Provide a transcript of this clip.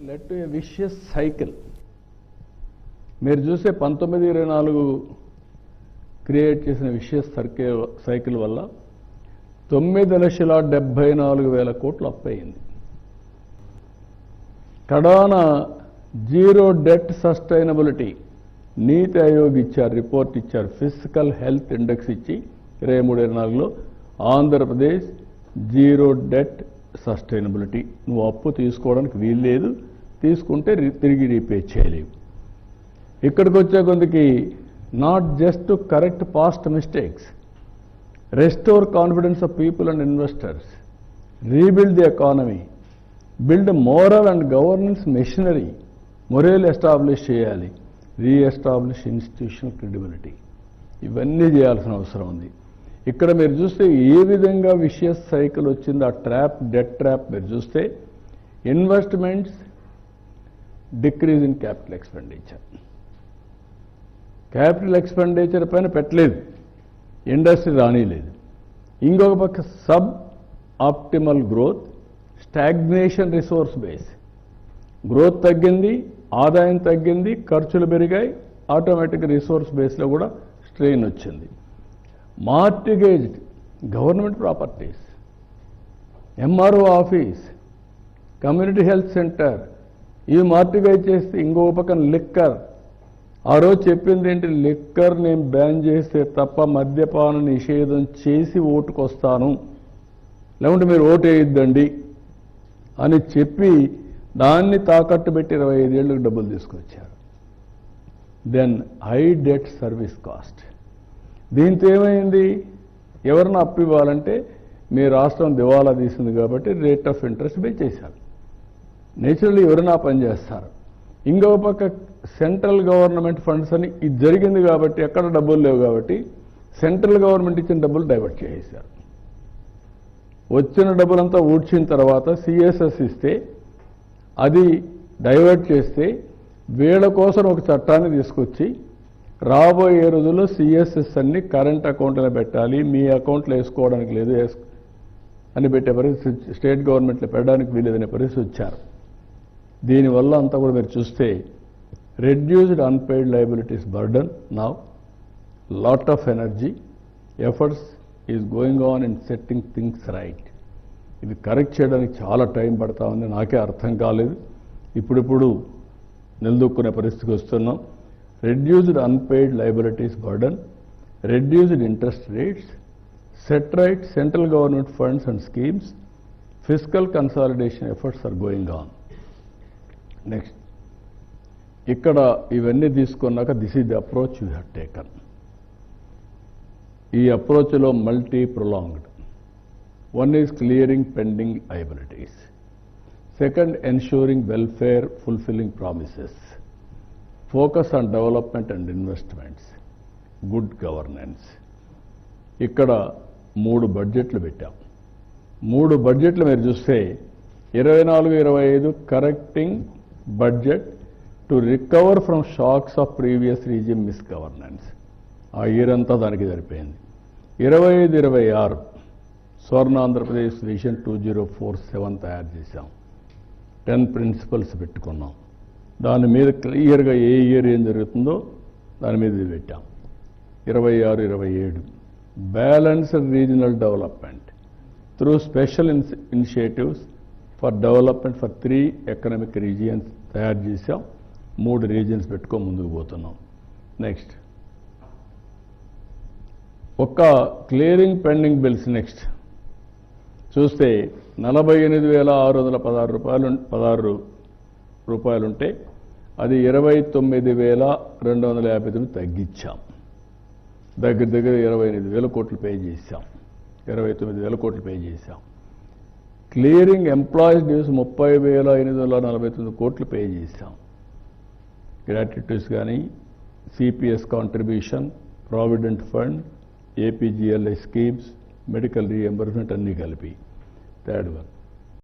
Led to A vicious cycle. మీరు చూసే 1924 create చేసిన విషియస్ సైకిల్ వల్ల 9,74,000 కోట్లు అప్పయింది. కడాన జీరో డెట్ సస్టైనబిలిటీ నీతి ఆయోగ్ ఇచ్చారు, రిపోర్ట్ ఇచ్చారు, ఫిజికల్ హెల్త్ ఇండెక్స్ ఇచ్చి 23-24లో ఆంధ్రప్రదేశ్ జీరో డెట్ సస్టైనబిలిటీ. నువ్వు అప్పు తీసుకోవడానికి వీల్లేదు, తీసుకుంటే తిరిగి రీపే చేయలేవు. ఇక్కడికి వచ్చే కొందికి not just to correct past mistakes, restore confidence of people and investors, rebuild the economy, build a moral and governance machinery, morale establish చేయాలి, రీఎస్టాబ్లిష్ ఇన్స్టిట్యూషనల్ క్రెడిబిలిటీ, ఇవన్నీ చేయాల్సిన అవసరం ఉంది. ఇక్కడ మీరు చూస్తే ఏ విధంగా విషియస్ సైకిల్ వచ్చింది, ఆ ట్రాప్, డెట్ ట్రాప్ మీరు చూస్తే investments decrease in capital expenditure. Capital expenditure పైన పెట్టలేదు, ఇండస్ట్రీ రానిలేదు. ఇంకొక పక్క sub optimal growth, stagnation resource base, growth తగ్గింది, ఆదాయం తగ్గింది, ఖర్చులు పెరిగాయి, ఆటోమేటిక్ రిసోర్స్ బేస్లో కూడా స్ట్రెయిన్ వచ్చింది. Mortgaged government properties, MRO office, community health centre, ఇవి మార్టిగేజ్ చేస్తే ఇంకొక పక్కన లిక్కర్. ఆ రోజు చెప్పింది ఏంటి, లిక్కర్ నేను బ్యాన్ చేస్తే తప్ప మద్యపాన నిషేధం చేసి ఓటుకొస్తాను, లేకుంటే మీరు ఓటు వేయొద్దండి అని చెప్పి దాన్ని తాకట్టు పెట్టి 25 ఏళ్ళకి డబ్బులు తీసుకొచ్చారు. Then high debt service cost. దీంతో ఏమైంది, ఎవరన్నా అప్పు ఇవ్వాలంటే మీ రాష్ట్రం దివాలా తీసింది కాబట్టి రేట్ ఆఫ్ ఇంట్రెస్ట్ పెంచేశారు. నేచురల్లీ ఎవరైనా పని చేస్తారు. ఇంకొక పక్క సెంట్రల్ గవర్నమెంట్ ఫండ్స్ అని ఇది జరిగింది కాబట్టి, ఎక్కడ డబ్బులు లేవు కాబట్టి సెంట్రల్ గవర్నమెంట్ ఇచ్చిన డబ్బులు డైవర్ట్ చేసేశారు. వచ్చిన డబ్బులంతా ఊడ్చిన తర్వాత సిఎస్ఎస్ ఇస్తే అది డైవర్ట్ చేస్తే వీళ్ళ కోసం ఒక చట్టాన్ని తీసుకొచ్చి రాబోయే రోజుల్లో సిఎస్ఎస్ అన్ని కరెంట్ అకౌంట్లో పెట్టాలి, మీ అకౌంట్లో వేసుకోవడానికి లేదు అని పెట్టే పరిస్థితి, స్టేట్ గవర్నమెంట్లో పెట్టడానికి వీలేదనే పరిస్థితి వచ్చారు. దీనివల్ల అంతా కూడా మీరు చూస్తే reduced unpaid liabilities burden. Now lot of energy efforts is going on in setting things right. ఇది కరెక్ట్ చేయడానికి చాలా టైం పడతా ఉంది, నాకే అర్థం కాలేదు. ఇప్పుడిప్పుడు నిలదొక్కునే పరిస్థితికి వస్తున్నాం. Reduced unpaid liabilities burden, reduced interest rates, set right central government funds and schemes, physical consolidation efforts are going on. Next, ఇక్కడ ఇవన్నీ తీసుకున్నాక this is the approach you have taken. ఈ అప్రోచ్లో multi prolonged. One is clearing pending liabilities, second ensuring welfare fulfilling promises, focus on development and investments, good governance. ఇక్కడ 3 బడ్జెట్లు పెట్టాం. 3 బడ్జెట్లు మీరు చూస్తే 24-25 correcting budget to recover from shocks of previous regime misgovernance. ఆ year అంతా దానికి సరిపోయింది. 25-26 స్వర్ణ ఆంధ్రప్రదేశ్ విజన్ 2047 తయారు చేశాం. 10 ప్రిన్సిపల్స్ పెట్టుకున్నాం. దాని మీద క్లియర్గా ఏ ఇయర్ ఏం జరుగుతుందో దాని మీద పెట్టాం. 26-27 balanced regional development through special initiatives for development for 3 economic regions తయారు చేశాం. 3 రీజియన్స్ పెట్టుకొని ముందుకు పోతున్నాం. నెక్స్ట్, ఒక్క క్లియరింగ్ పెండింగ్ బిల్స్ నెక్స్ట్ చూస్తే 48,616 రూపాయలుంటే అది 29,259 తగ్గించాం. దగ్గర 28,000 కోట్లు పే చేశాం. 29,000 కోట్లు పే చేశాం. క్లియరింగ్ ఎంప్లాయీస్ డ్యూస్ 30,849 కోట్లు పే చేశాం. గ్రాట్యుటీస్ కానీ, CPS contribution, provident fund, APGLI schemes, medical reimbursement అన్నీ కలిపి. Third one